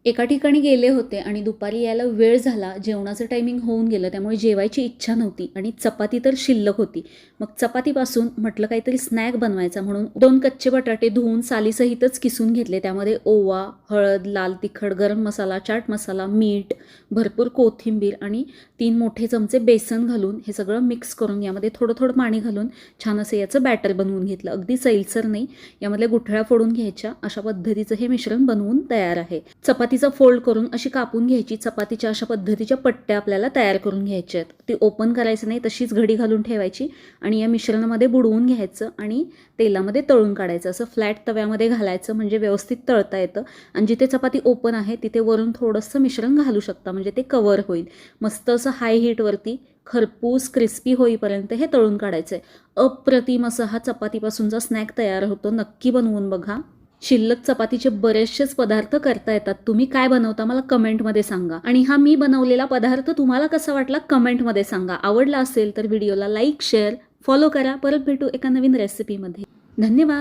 एका ठिकाणी गेले होते आणि दुपारी यायला वेळ झाला, जेवणाचं टायमिंग होऊन गेलं, त्यामुळे जेवायची इच्छा नव्हती आणि चपाती तर शिल्लक होती. मग चपातीपासून म्हटलं काहीतरी स्नॅक बनवायचा म्हणून 2 कच्चे बटाटे धुवून सालीसहितच किसून घेतले. त्यामध्ये ओवा, हळद, लाल तिखट, गरम मसाला, चाट मसाला, मीठ, भरपूर कोथिंबीर आणि 3 मोठे चमचे बेसन घालून हे सगळं मिक्स करून यामध्ये थोडं थोडं पाणी घालून छान असं याचं बॅटर बनवून घेतलं. अगदी सैलसर नाही, यामधल्या गुठळ्या फोडून घ्यायच्या. अशा पद्धतीचं हे मिश्रण बनवून तयार आहे. चपातीचा फोल्ड करून अशी कापून घ्यायची. चपातीच्या अशा पद्धतीच्या पट्ट्या आपल्याला तयार करून घ्यायच्या आहेत. ती ओपन करायचं नाही, तशीच घडी घालून ठेवायची आणि या मिश्रणामध्ये बुडवून घ्यायचं आणि तेलामध्ये तळून काढायचं. असं फ्लॅट तव्यामध्ये घालायचं म्हणजे व्यवस्थित तळता येतं. आणि जिथे चपाती ओपन आहे तिथे वरून थोडंसं मिश्रण घालू शकता म्हणजे ते कवर होईल. मस्त असं हाय हीटवरती खरपूस क्रिस्पी होईपर्यंत हे तळून काढायचं आहे. अप्रतिम असा हा चपातीपासूनचा स्नॅक तयार होतो. नक्की बनवून बघा. शिल्लक चपातीचे बरेचसेच पदार्थ करता येतात. तुम्ही काय बनवता मला कमेंटमध्ये सांगा. आणि हा मी बनवलेला पदार्थ तुम्हाला कसा वाटला कमेंटमध्ये सांगा. आवडला असेल तर व्हिडिओला लाईक, शेअर, फॉलो करा. परत भेटू एका नवीन रेसिपीमध्ये. धन्यवाद.